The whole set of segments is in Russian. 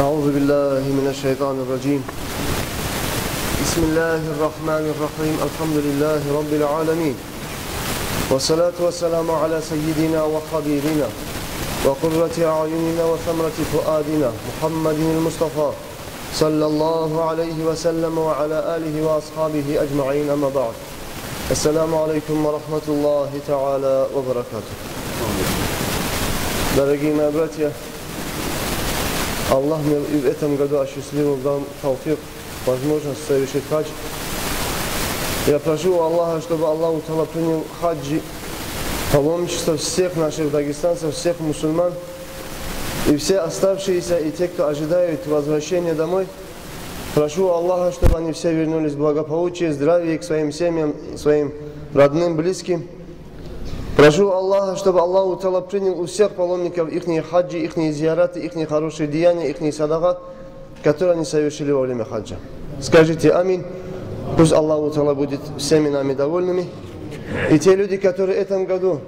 أعوذ بالله من الشيطان الرجيم. بسم الله الرحمن الرحيم. الحمد لله رب العالمين. والصلاة والسلام على سيدنا وحبيبنا وقرة أعيننا وثمرة فؤادنا محمد المصطفى صلى الله عليه وسلم وعلى آله وأصحابه أجمعين. أما بعد. السلام عليكم ورحمة الله تعالى وبركاته. Дорогие мои братья, Аллах мне в этом году осчастливил, дал тауфик, возможность совершить хадж. Я прошу Аллаха, чтобы Аллах принял хаджи, паломничество всех наших дагестанцев, всех мусульман и все оставшиеся, и те, кто ожидают возвращения домой. Прошу Аллаха, чтобы они все вернулись в благополучие, здравие к своим семьям, своим родным, близким. Прошу Аллаха, чтобы Аллах принял у всех паломников их хаджи, их зияраты, их хорошие деяния, их садака, которые они совершили во время хаджа. Скажите аминь. Пусть Аллах будет всеми нами довольными. И те люди, которые в этом году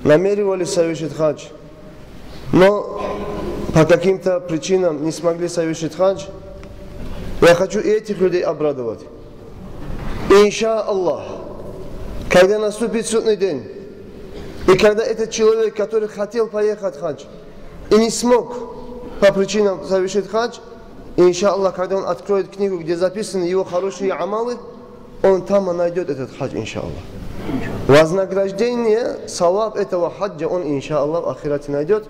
намеревались совершить хадж, но по каким-то причинам не смогли совершить хадж, я хочу и этих людей обрадовать. Инша Аллах, когда наступит судный день, и когда этот человек, который хотел поехать в хадж и не смог по причинам совершить хадж, иншаллах, когда он откроет книгу, где записаны его хорошие амалы, он там найдет этот хадж, иншаллах. Вознаграждение, салаб этого хаджа он, иншаллах, в ахирате найдет.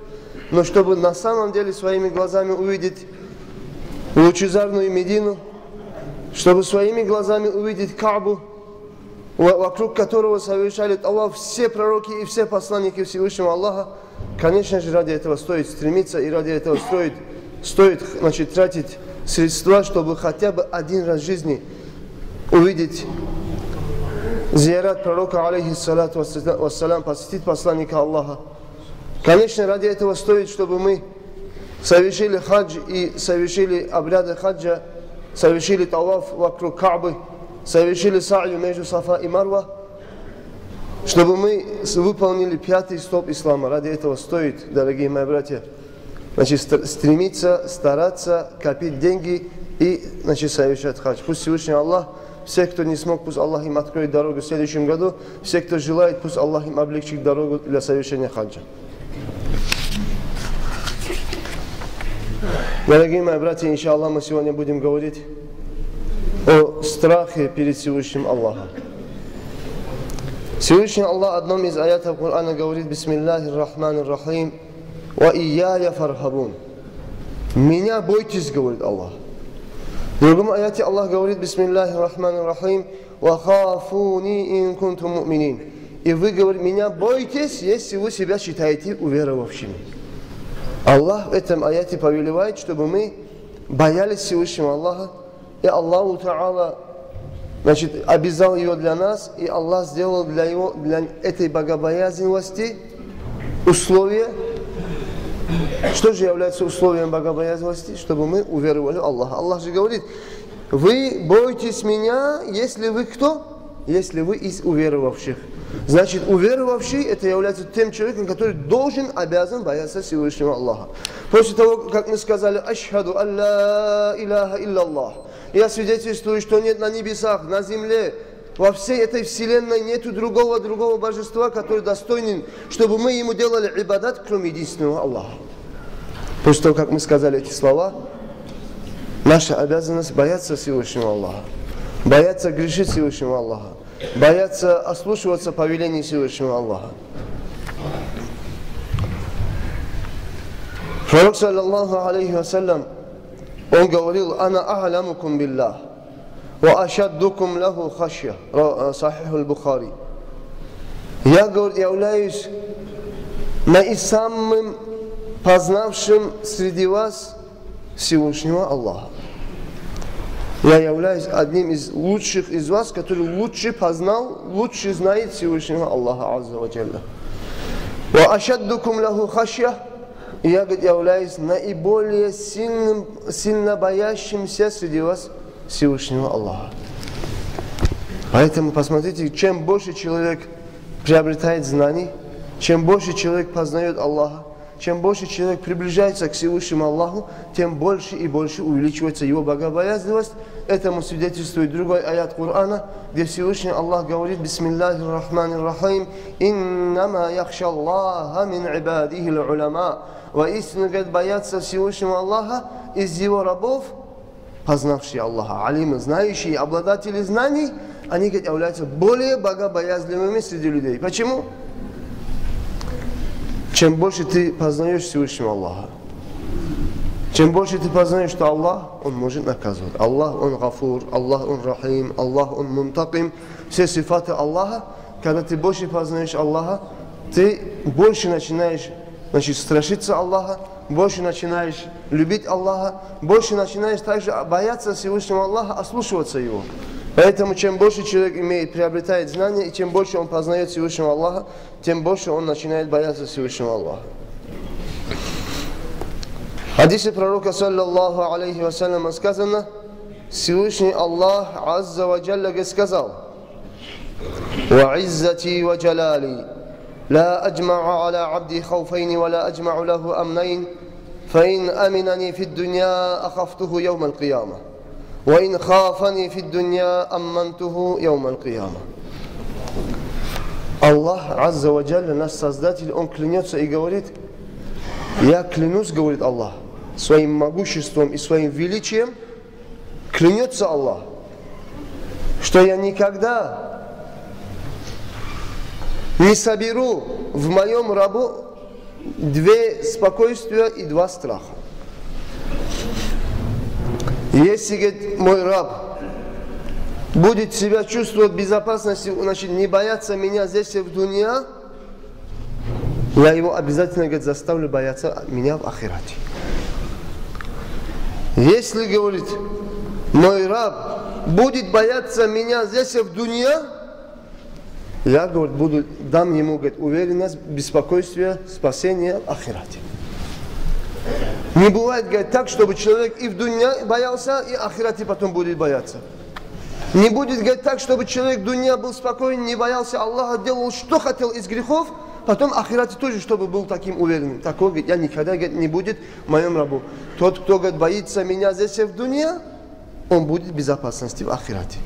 Но чтобы на самом деле своими глазами увидеть лучезарную Медину, чтобы своими глазами увидеть Каабу, вокруг которого совершали таваф все пророки и все посланники Всевышнего Аллаха, конечно же, ради этого стоит стремиться и ради этого стоит тратить средства, чтобы хотя бы один раз в жизни увидеть зиярат пророка, алейхиссалату вассалям, посетить посланника Аллаха. Конечно, ради этого стоит, чтобы мы совершили хадж и совершили обряды хаджа, совершили таваф вокруг Каабы, совершили са'ю между Сафа и Марва, чтобы мы выполнили 5-й столб ислама. Ради этого стоит, дорогие мои братья, стремиться, стараться, копить деньги и совершать хадж. Пусть Всевышний Аллах, все, кто не смог, пусть Аллах им откроет дорогу в следующем году, все, кто желает, пусть Аллах им облегчит дорогу для совершения хаджа. Дорогие мои братья, иншаллах, мы сегодня будем говорить о страхе перед Всевышним Аллахом. Всевышний Аллах в одном из аятов Корана говорит: Бисмиллахир рахманир рахим, ва ияя фархабун. Меня бойтесь, говорит Аллах. В другом аяте Аллах говорит: Бисмиллахир рахманир рахим, ва хафуни ин кунтум му'минин. И вы, говорите, меня бойтесь, если вы себя считаете уверовавшими. Аллах в этом аяте повелевает, чтобы мы боялись Всевышнего Аллаха. И Аллаху Та'ала обязал его для нас, и Аллах сделал для этой богобоязненности условия. Что же является условием богобоязненности? Чтобы мы уверовали в Аллаха. Аллах же говорит: вы бойтесь меня, если вы кто? Если вы из уверовавших. Значит, уверовавший это является тем человеком, который обязан бояться Всевышнего Аллаха. После того, как мы сказали: Ашхаду алла илляха илляллах, я свидетельствую, что нет на небесах, на земле, во всей этой вселенной нету другого божества, который достоин, чтобы мы ему делали ибадат, кроме единственного Аллаха. После того, как мы сказали эти слова, наша обязанность бояться Всевышнего Аллаха, бояться грешить Всевышнего Аллаха, бояться ослушиваться повелений Всевышнего Аллаха. Пророк, саллаллаху алейхи вассалям, он говорил: «Ана а'лямукум биллах, ва ашаддукум лаху хашья». Сахих аль-Бухари. Я, говорит, являюсь наисамым познавшим среди вас Всевышнего Аллаха. Я являюсь одним из лучших из вас, который лучше познал, лучше знает Всевышнего Аллаха Азза ва Джалля. «Ва ашаддукум лаху хашья». И я, говорит, являюсь наиболее сильно боящимся среди вас Всевышнего Аллаха. Поэтому посмотрите, чем больше человек приобретает знаний, чем больше человек познает Аллаха, чем больше человек приближается к Всевышнему Аллаху, тем больше и больше увеличивается его богобоязненность. Этому свидетельствует другой аят Корана, где Всевышний Аллах говорит: «Бисмиллахир рахманир рахим, иннама яхша Аллаха мин ибадихи л-уляма». Воистину, говорит, боятся Всевышнего Аллаха из его рабов, познавшие Аллаха, алимы, знающие, обладатели знаний, они, говорит, являются более богобоязливыми среди людей. Почему? Чем больше ты познаешь Всевышнего Аллаха, чем больше ты познаешь, что Аллах, Он может наказывать. Аллах, Он гафур, Аллах, Он рахим, Аллах, Он мунтаким. Все сифаты Аллаха, когда ты больше познаешь Аллаха, ты больше начинаешь, значит, страшиться Аллаха, больше начинаешь любить Аллаха, больше начинаешь также бояться Всевышнего Аллаха, ослушиваться Его. Поэтому, чем больше человек приобретает знания, и чем больше он познает Всевышнего Аллаха, тем больше он начинает бояться Всевышнего Аллаха. В хадисе пророка, саллаллаху алейхи вассалям, сказано: Всевышний Аллах, азза ва джалля, сказал: «Ва иззати ва джалали, ла аджмa'у аля абди хауфейни, ва ла аджмa'у лаху амнейн, фаин аминани фид дунья, ахафтуху яум аль-кияма. وإن خافني في الدنيا أمنته يوم القيامة». Аллах, азза ва джалля, наш Создатель, Он клянется и говорит: «Я клянусь, говорит Аллах, своим могуществом и своим величием, клянется Аллах, что я никогда не соберу в моем рабу две спокойствия и два страха. Если, говорит, мой раб будет себя чувствовать в безопасности, значит, не бояться меня здесь и в дунья, я его обязательно, говорит, заставлю бояться меня в ахирате. Если, говорит, мой раб будет бояться меня здесь и в дунья, я, говорит, дам ему, говорит, уверенность, беспокойствие, спасение в ахирате. Не бывает, говорит, так, чтобы человек и в дунья боялся, и ахирате потом будет бояться. Не будет, говорит, так, чтобы человек в дунья был спокоен, не боялся Аллаха, делал, что хотел из грехов, потом ахирате тоже, чтобы был таким уверенным. Такого, говорит, я никогда, говорит, не будет в моем рабу. Тот, кто, говорит, боится меня здесь и в дунья, он будет в безопасности в ахирате.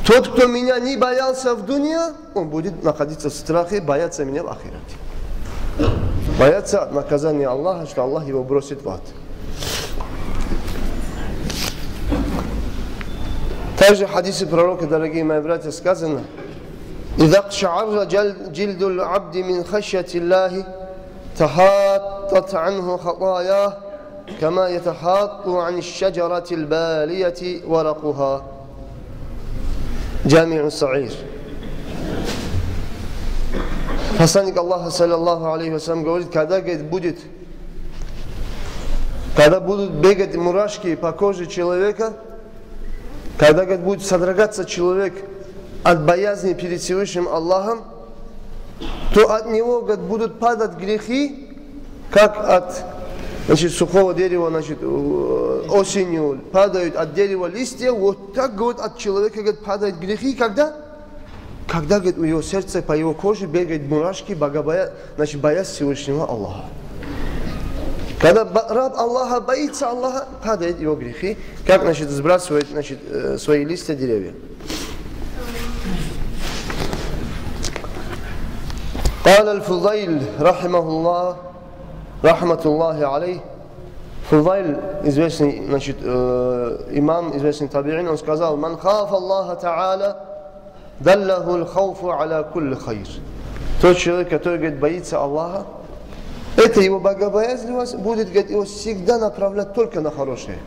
Тот, кто меня не боялся в дунья, он будет находиться в страхе, бояться меня в ахирате. Бояться от наказания Аллаха, что Аллах его бросит в ад. Также в хадисе пророка, дорогие мои братья, сказано: «Иза кша'арра джильду л-абди мин хашьяти Аллахи, тахаттат анху хатая, кама ятахатту ан аш-шаджарати л-балияти варакуха». Джами'у Са'ир. Посланник Аллаха, саллаллаху алейхи вассалям, говорит: когда, говорит, будут бегать мурашки по коже человека, когда, говорит, будет содрогаться человек от боязни перед Всевышним Аллахом, то от него, говорит, будут падать грехи, как от, значит, сухого дерева, значит, осенью падают от дерева листья, вот так, говорит, от человека, говорит, падают грехи, когда, говорит, у его сердца, по его коже бегают мурашки, значит, боясь Всевышнего Аллаха. Когда раб Аллаха боится Аллаха, падают его грехи, как, значит, сбрасывает, значит, свои листья деревья. قال الفضيل رحمه الله رحمة الله عليه. Фудайль, известный, значит, имам, известный табиин, он сказал: «Ман хафа Аллаха та'аля, даллаху л-хауфу аля кулли хайр». Тот человек, который, говорит, боится Аллаха, это его богобоязненность будет, говорит, его всегда направлять только на хорошее.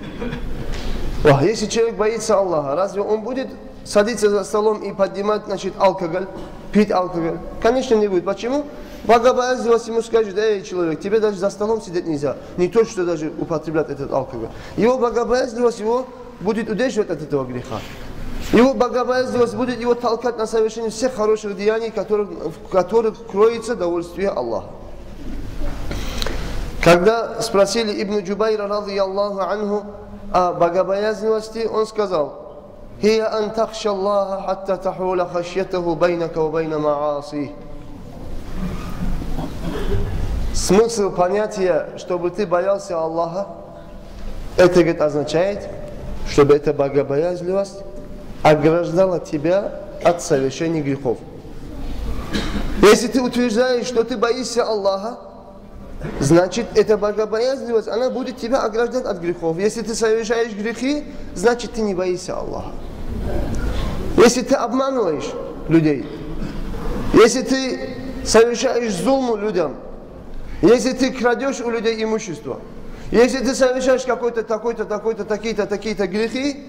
Если человек боится Аллаха, разве он будет садиться за столом и поднимать, значит, алкоголь, пить алкоголь? Конечно, не будет. Почему? Богобоязненность ему скажет: эй, человек, тебе даже за столом сидеть нельзя. Не то, что даже употреблять этот алкоголь. Его богобоязненность его будет удерживать от этого греха. Его богобоязненность будет его толкать на совершение всех хороших деяний, в которых кроется довольствие Аллаха. Когда спросили Ибн Джубайра, радийаллаху анху, о богобоязненности, он сказал: «Хия ан тахша Аллаха хатта тахула хашьятаху байнака ва байна маасих». Смысл понятия, чтобы ты боялся Аллаха, это, говорит, означает, чтобы эта богобоязненность ограждала тебя от совершения грехов. Если ты утверждаешь, что ты боишься Аллаха, значит, эта богобоязненность, она будет тебя ограждать от грехов. Если ты совершаешь грехи, значит, ты не боишься Аллаха. Если ты обманываешь людей, если ты совершаешь зулму людям, если ты крадешь у людей имущество, если ты совершаешь какой-то, такие-то грехи,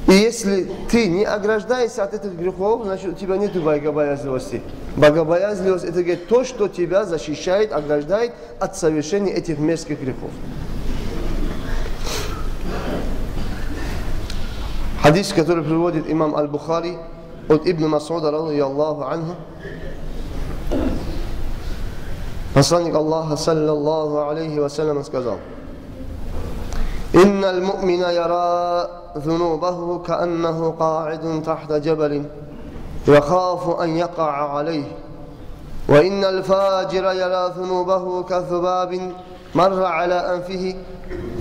и если ты не ограждаешься от этих грехов, значит, у тебя нет богобоязненности. Богобоязненность – это, говорит, то, что тебя защищает, ограждает от совершения этих мерзких грехов. Хадис, который приводит имам Аль-Бухари от Ибн Масуда, рады Аллаху анху. Посланник Аллаха, саллаллаху алейхи вассалям, сказал: «Инна аль-му'мина яра ذنوبه كأنه قاعد تحت جبل يخاف أن يقع عليه وإن الفاجر يرى ذنوبه كذباب مر على أنفه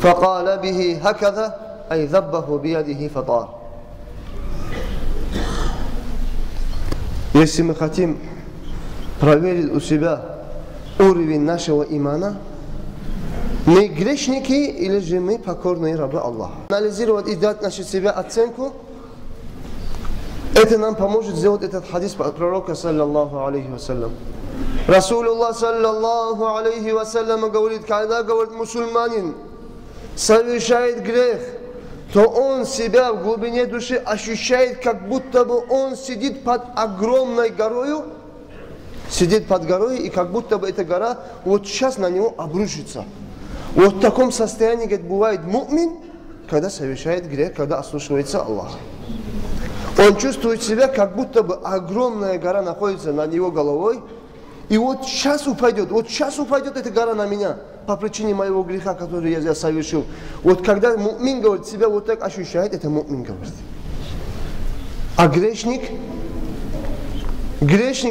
فقال به هكذا أي ذبه بيده فطار». Если мы хотим проверить у себя уровень нашего имана, мы грешники или же мы покорные рабы Аллаха. Анализировать и дать нашу себе оценку, это нам поможет сделать этот хадис пророка, саллаллаху алейхи вассалям. Расулуллах, саллаллаху алейхи вассалям, говорит, когда, говорит, мусульманин совершает грех, то он себя в глубине души ощущает, как будто бы он сидит под огромной горою, сидит под горой, и как будто бы эта гора вот сейчас на него обрушится. Вот в таком состоянии, говорит, бывает му'мин, когда совершает грех, когда ослушивается Аллаха. Он чувствует себя, как будто бы огромная гора находится над его головой, и вот сейчас упадет эта гора на меня по причине моего греха, который я совершил. Вот когда му'мин, говорит, себя вот так ощущает, это му'мин, говорит. А грешник,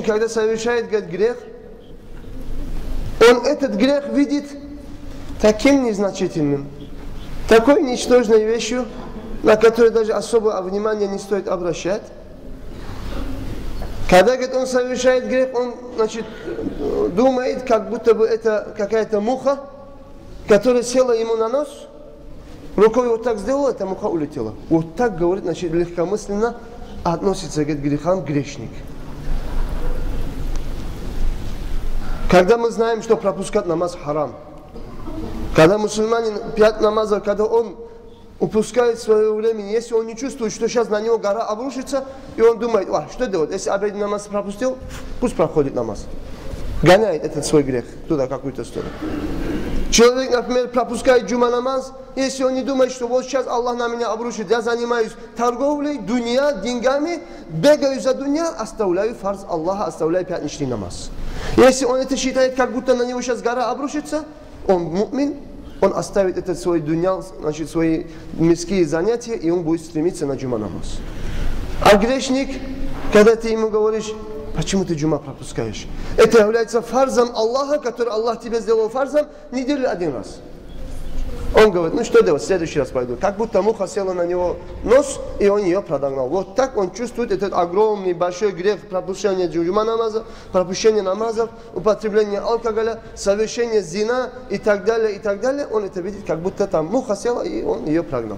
когда совершает, говорит, грех, он этот грех видит таким незначительным, такой ничтожной вещью, на которую даже особого внимания не стоит обращать. Когда, говорит, он совершает грех, он, значит, думает, как будто бы это какая-то муха, которая села ему на нос, рукой вот так сделала, эта муха улетела. Вот так, говорит, значит, легкомысленно относится, говорит, к грехам грешник. Когда мы знаем, что пропускать намаз харам, когда мусульманин 5 намазов, когда он упускает свое время, если он не чувствует, что сейчас на него гора обрушится, и он думает, что делать, если обеденный намаз пропустил, пусть проходит намаз. Гоняет этот свой грех туда, какую-то сторону. Человек, например, пропускает джума намаз, если он не думает, что вот сейчас Аллах на меня обрушит, я занимаюсь торговлей, дунья, деньгами, бегаю за дунья, оставляю фарз Аллаха, оставляю пятничный намаз. Если он это считает, как будто на него сейчас гора обрушится, он му'мин, он оставит этот свой дунья, значит, свои мирские занятия, и он будет стремиться на джума намаз. А грешник, когда ты ему говоришь, почему ты джума пропускаешь? Это является фарзом Аллаха, который Аллах тебе сделал фарзом неделю один раз. Он говорит, что делать, в следующий раз пойду. Как будто муха села на него нос, и он ее продогнал. Вот так он чувствует этот огромный, большой грех пропущения джума намаза, пропущения намазов, употребления алкоголя, совершения зина и так далее, и так далее. Он это видит, как будто там муха села, и он ее прогнал.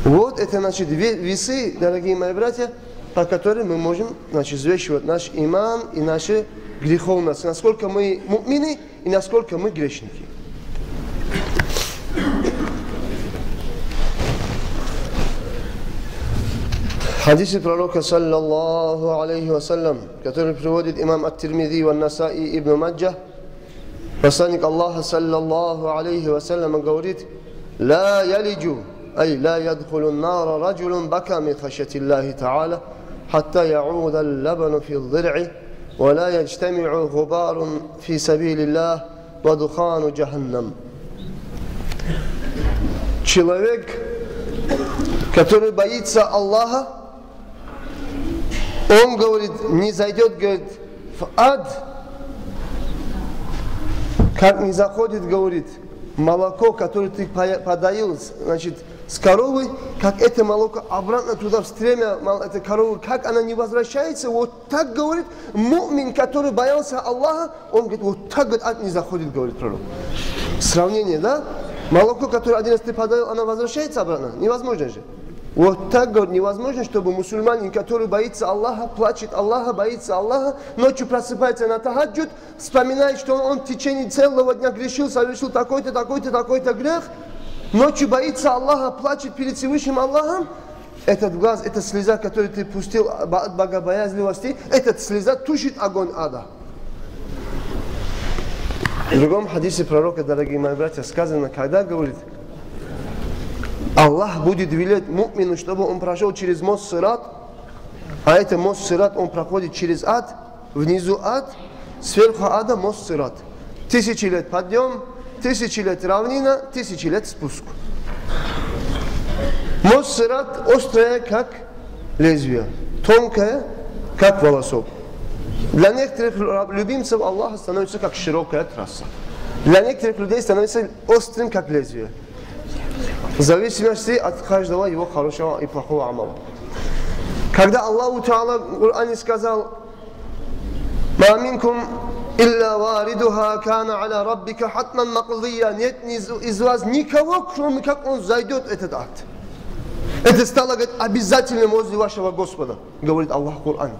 Вот это, значит, весы, дорогие мои братья, по которым мы можем, значит, взвешивать наш иман и нашу греховность. Насколько мы му'мины и насколько мы грешники. Хадисы пророка, саллаллаху алейхи вассалям, который приводит имам Ат-Тирмизи, Ван-Насаи, Ибн Маджа, посланник Аллаха, саллаллаху алейхи вассалям, говорит: «Ла ялиджу, ай ла ядхулу н-нара раджулун бака мин хашьяти Аллахи та'аля, хатта я'уда л-лабану фи д-дир'и, ва ла яджтами'у губарун фи сабилиллах, ва духану джаханнам». Человек, который боится Аллаха, он, говорит, не зайдет, говорит, в ад как не заходит, говорит, молоко, которое ты подоил, значит, с коровы, как это молоко обратно туда в стремя этой коровы, как она не возвращается, вот так говорит му'мин, который боялся Аллаха, он говорит, вот так говорит, ад не заходит, говорит пророк. Сравнение, да? Молоко, которое один раз ты подоил, оно возвращается обратно? Невозможно же. Вот так, говорит, невозможно, чтобы мусульманин, который боится Аллаха, плачет Аллаха, боится Аллаха, ночью просыпается на тахаджуд, вспоминает, что он в течение целого дня грешил, совершил такой-то, такой-то, такой-то грех, ночью боится Аллаха, плачет перед Всевышним Аллахом, этот глаз, эта слеза, которую ты пустил от богобоязливости, эта слеза тушит огонь ада. В другом хадисе пророка, дорогие мои братья, сказано, когда говорит, Аллах будет велеть му'мину, чтобы он прошел через мост Сират, а это мост Сират, он проходит через ад, внизу ад, сверху ада мост Сират. 1000 лет подъем, 1000 лет равнина, 1000 лет спуск. Мост Сират острая, как лезвие, тонкая, как волосок. Для некоторых любимцев Аллаха становится как широкая трасса. Для некоторых людей становится острым, как лезвие. В зависимости от каждого его хорошего и плохого амала. Когда Аллаху Та'ала в Коране сказал: «Ма минкум илля варидуха кана аля раббика хатман мақдия». Нет из вас никого, кроме как он зайдет этот ад. Это стало, говорит, обязательным возле вашего Господа, говорит Аллах в Коране.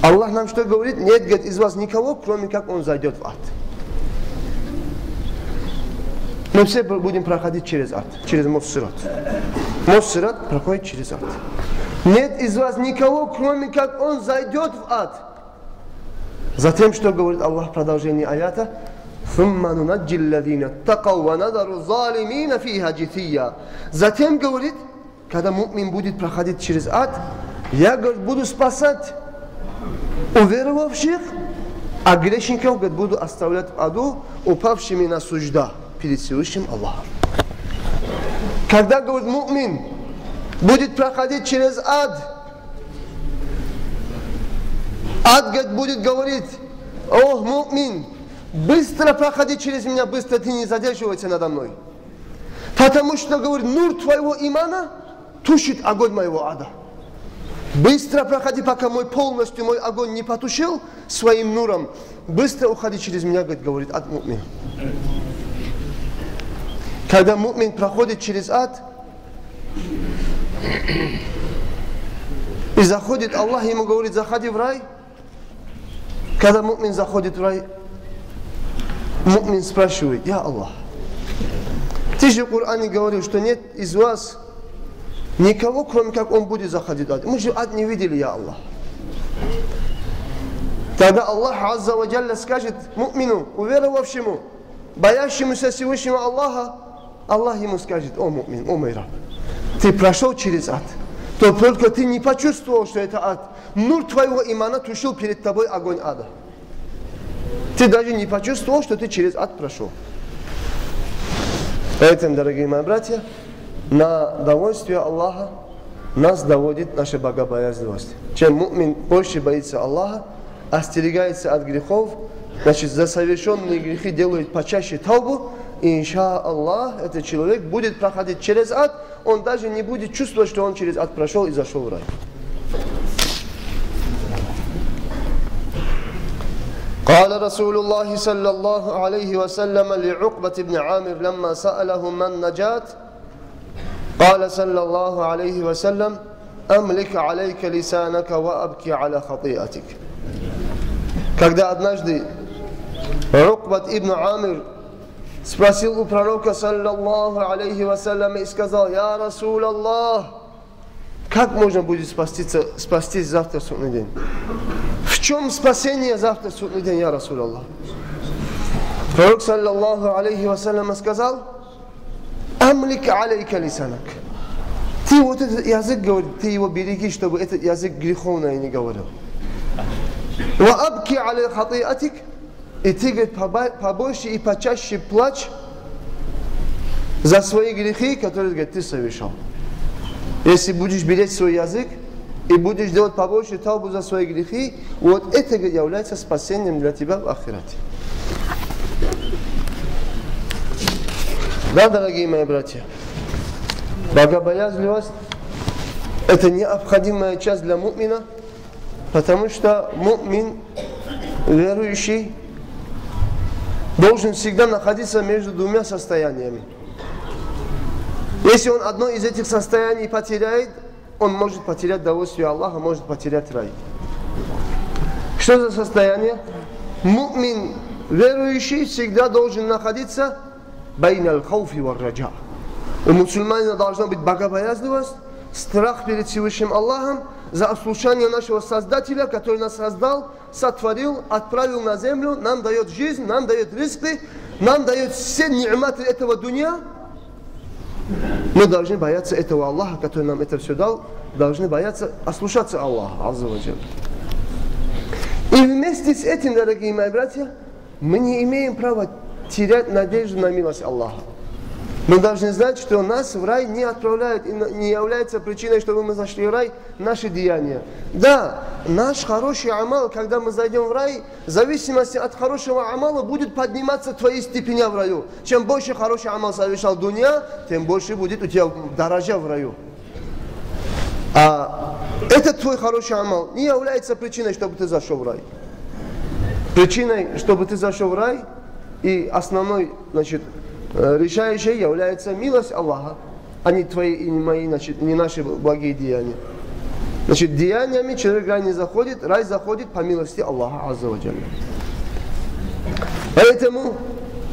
Аллах нам что говорит? Нет, говорит, из вас никого, кроме как он зайдет в ад. Мы все будем проходить через ад, через мост Сират. Мост Сират проходит через ад. Нет из вас никого, кроме как он зайдет в ад. Затем, что говорит Аллах в продолжении аята? Затем говорит, когда му'мин будет проходить через ад, я, говорит, буду спасать уверовавших, а грешников, говорит, буду оставлять в аду, упавшими на сужда перед Всевышним Аллахом. Когда, говорит, му'мин будет проходить через ад, ад, говорит, будет говорить: о, му'мин, быстро проходи через меня, быстро, ты не задерживайся надо мной. Потому что, говорит, нур твоего имана тушит огонь моего ада. Быстро проходи, пока полностью мой огонь не потушил своим нуром. Быстро уходи через меня, говорит ад му'мин. Когда му'мин проходит через ад и заходит, Аллах ему говорит: заходи в рай. Когда му'мин заходит в рай, му'мин спрашивает: я Аллах, ты же в Коране говорил, что нет из вас никого, кроме как он будет заходить в ад. Мы же ад не видели, я Аллах. Тогда Аллах Азза ва Джалля скажет му'мину, уверовавшему, боящемуся Всевышнего Аллаха, Аллах ему скажет: о му'мин, о мой раб, ты прошел через ад, то только ты не почувствовал, что это ад. Нур твоего имана тушил перед тобой огонь ада. Ты даже не почувствовал, что ты через ад прошел. Поэтому, дорогие мои братья, на довольствие Аллаха нас доводит наша богобоязненность. Чем му'мин больше боится Аллаха, остерегается от грехов, значит, за совершенные грехи делает почаще таубу, и иншаллах этот человек будет проходить через ад, он даже не будет чувствовать, что он через ад прошел и зашел в рай. قال رسول الله صلى الله عليه وسلم لعقبة بن عامر لما سأله من نجات قال صلى الله عليه وسلم أملك عليك لسانك وأبكي على خطيئتك. Когда однажды Укбат ибн Амир спросил у пророка саллаллаху алейхи вассаляма и сказал: я Расул Аллах, как можно будет спастись завтра в судный день? В чем спасение завтра в судный день, я Расул Аллах? Пророк саллаллаху алейхи вассаляма сказал: амлик алейка лисанак. Ты вот этот язык, говорит, ты его береги, чтобы этот язык греховный не говорил. Ва абки аля хатиатик. И ты, говорит, побольше и почаще плачь за свои грехи, которые, говорит, ты совершал. Если будешь беречь свой язык и будешь делать побольше таубу за свои грехи, вот это является спасением для тебя в ахирате. Да, дорогие мои братья, богобоязливость – это необходимая часть для му'мина, потому что му'мин, верующий, должен всегда находиться между двумя состояниями. Если он одно из этих состояний потеряет, он может потерять довольствие Аллаха, может потерять рай. Что за состояние? Му'мин, верующий, всегда должен находиться байна аль-хауфи вар-раджа. У мусульманина должна быть богобоязливость, страх перед Всевышним Аллахом, за ослушание нашего Создателя, который нас создал, сотворил, отправил на землю, нам дает жизнь, нам дает ризки, нам дает все ни'маты этого дуня. Мы должны бояться этого Аллаха, который нам это все дал, должны бояться ослушаться Аллаха, азза ва джалля. И вместе с этим, дорогие мои братья, мы не имеем права терять надежду на милость Аллаха. Мы должны знать, что нас в рай не отправляют и не является причиной, чтобы мы зашли в рай, наши деяния. Да, наш хороший амал, когда мы зайдем в рай, в зависимости от хорошего амала будет подниматься твои степени в раю. Чем больше хороший амал совершал дуня, тем больше будет у тебя дорожа в раю. А этот твой хороший амал не является причиной, чтобы ты зашел в рай. Причиной, чтобы ты зашел в рай, и основной, значит, решающей является милость Аллаха, а не твои и не мои, значит, не наши благие деяния. Значит, деяниями человек в рай не заходит, рай заходит по милости Аллаха, азза ва джалля. Поэтому,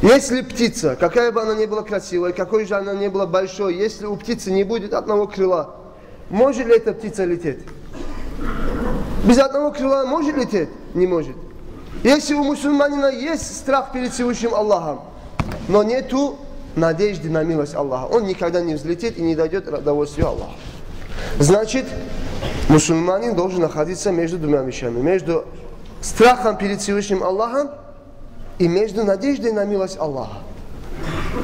если птица, какая бы она ни была красивая, какой же она ни была большой, если у птицы не будет одного крыла, может ли эта птица лететь? Без одного крыла может лететь? Не может. Если у мусульманина есть страх перед Всевышним Аллахом, но нету надежды на милость Аллаха, он никогда не взлетит и не дойдет удовольствия Аллаха. Значит, мусульманин должен находиться между двумя вещами. Между страхом перед Всевышним Аллахом и между надеждой на милость Аллаха.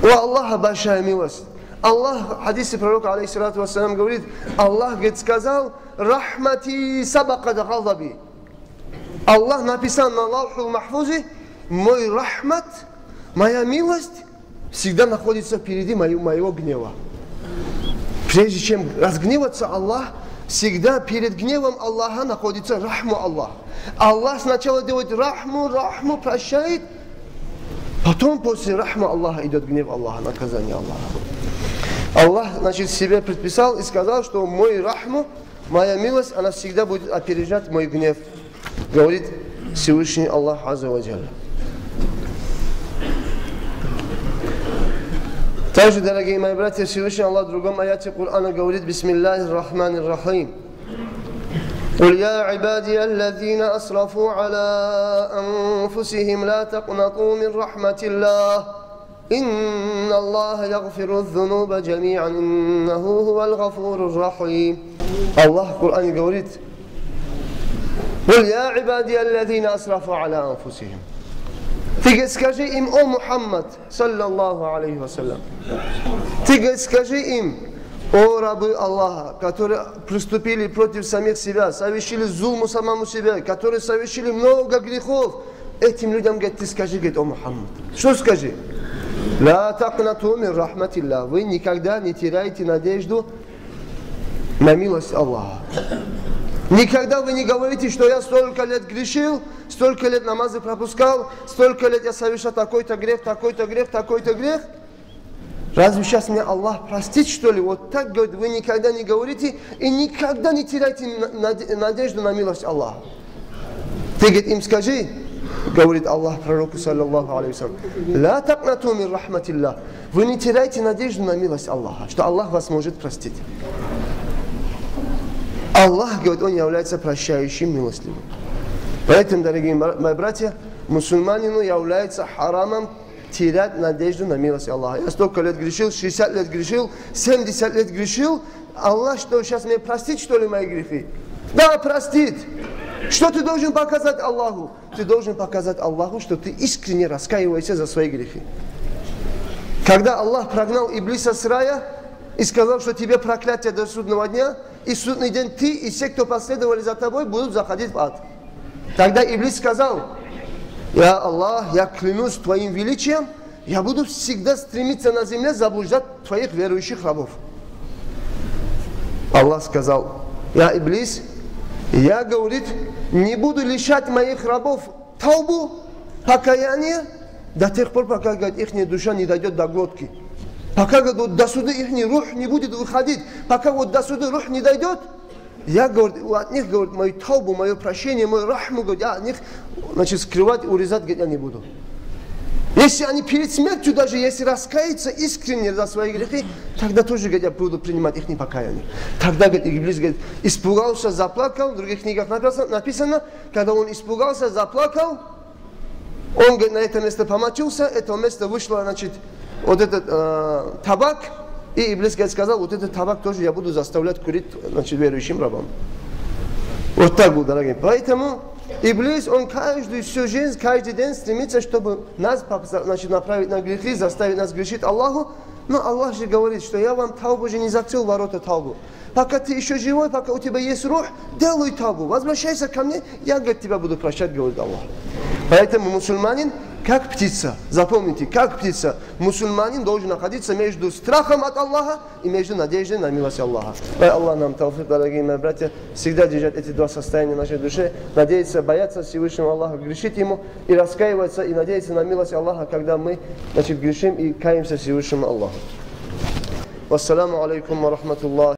У Аллаха большая милость. Аллах, в хадисе пророка, алейхиссалату вассалям, говорит, Аллах, говорит, сказал, «Рахмати сабакат газаби». Аллах написал на лаухул махфузе, мой рахмат, моя милость всегда находится впереди моего гнева. Прежде чем разгневаться Аллах, всегда перед гневом Аллаха находится рахму Аллах. Аллах сначала делает рахму, прощает, потом после рахму Аллаха идет гнев Аллаха, наказание Аллаха. Аллах, значит, себе предписал и сказал, что мой рахму, моя милость, она всегда будет опережать мой гнев. Говорит Всевышний Аллах, азза ва джалля. Также, дорогие мои братья, Всевышний Аллах в другом аяте Корана говорит, бисмиллахир рахманир рахим. قل يا عبادي الذين أسرفوا على أنفسهم لا تقنطوا من رحمة الله إن الله يغفر الذنوب جميعا إنه هو الغفور الرحيم. Allah Kur'an говорит, قل يا عبادي الذين أسرفوا على أنفسهم. Ты скажи им, о Мухаммад, саллаллаху алейхи вассалям, ты скажи им, о рабы Аллаха, которые приступили против самих себя, совершили зулму самому себе, которые совершили много грехов, этим людям, говорит, ты скажи, говорит, о Мухаммад. Что скажи? Ла такнату мин рахматилля. Вы никогда не теряете надежду на милость Аллаха. Никогда вы не говорите, что я столько лет грешил, столько лет намазы пропускал, столько лет я совершал такой-то грех, такой-то грех, такой-то грех. Разве сейчас мне Аллах простит, что ли? Вот так, говорит, вы никогда не говорите и никогда не теряйте надежду на милость Аллаха. Ты, говорит, им скажи, говорит Аллах пророку, саллаллаху алейхи вассалям, ла такнату мин рахматилля. Вы не теряйте надежду на милость Аллаха, что Аллах вас может простить. Аллах, говорит, Он является прощающим, милостливым. Поэтому, дорогие мои братья, мусульманину является харамом терять надежду на милость Аллаха. Я столько лет грешил, 60 лет грешил, 70 лет грешил. Аллах что, сейчас мне простит, что ли, мои грехи? Да, простит. Что ты должен показать Аллаху? Ты должен показать Аллаху, что ты искренне раскаиваешься за свои грехи. Когда Аллах прогнал Иблиса с рая и сказал, что тебе проклятие до судного дня, и в судный день ты и все, кто последовали за тобой, будут заходить в ад. Тогда Иблис сказал, я Аллах, я клянусь твоим величием, я буду всегда стремиться на земле заблуждать твоих верующих рабов. Аллах сказал: я Иблис, я, говорит, не буду лишать моих рабов таубу, покаяния, до тех пор, пока, говорит, их душа не дойдет до глотки. Пока, говорит, до суда их рух не будет выходить, пока вот до суда рух не дойдет, я, говорит, от них, говорит, мою таубу, мое прощение, мою рахму, говорит, я от них, значит, скрывать, урезать, говорит, я не буду. Если они перед смертью даже, если раскаются искренне за свои грехи, тогда тоже, говорит, я буду принимать их покаяние. Тогда, говорит, Иблис, говорит, испугался, заплакал, в других книгах написано, когда он испугался, заплакал, он, говорит, на это место помочился, это место вышло, значит, вот этот табак, и Иблис, говорит, сказал, вот этот табак тоже я буду заставлять курить, значит, верующим рабам. Вот так был, дорогие. Поэтому Иблис, он всю жизнь, каждый день стремится, чтобы нас, значит, направить на грехи, заставить нас грешить Аллаху. Но Аллах же говорит, что я вам таубу же не закрыл ворота таубу. Пока ты еще живой, пока у тебя есть рух, делай таубу, возвращайся ко мне, я, говорит, тебя буду прощать, говорит Аллах. Поэтому мусульманин, как птица, запомните, как птица, мусульманин должен находиться между страхом от Аллаха и между надеждой на милость Аллаха. Дай Аллах нам тауфик, дорогие мои братья, всегда держать эти два состояния в нашей душе, надеяться, бояться Всевышнего Аллаха, грешить Ему и раскаиваться, и надеяться на милость Аллаха, когда мы, значит, грешим и каемся Всевышнему Аллаху. Вассаламу алейкум ва рахматуллах.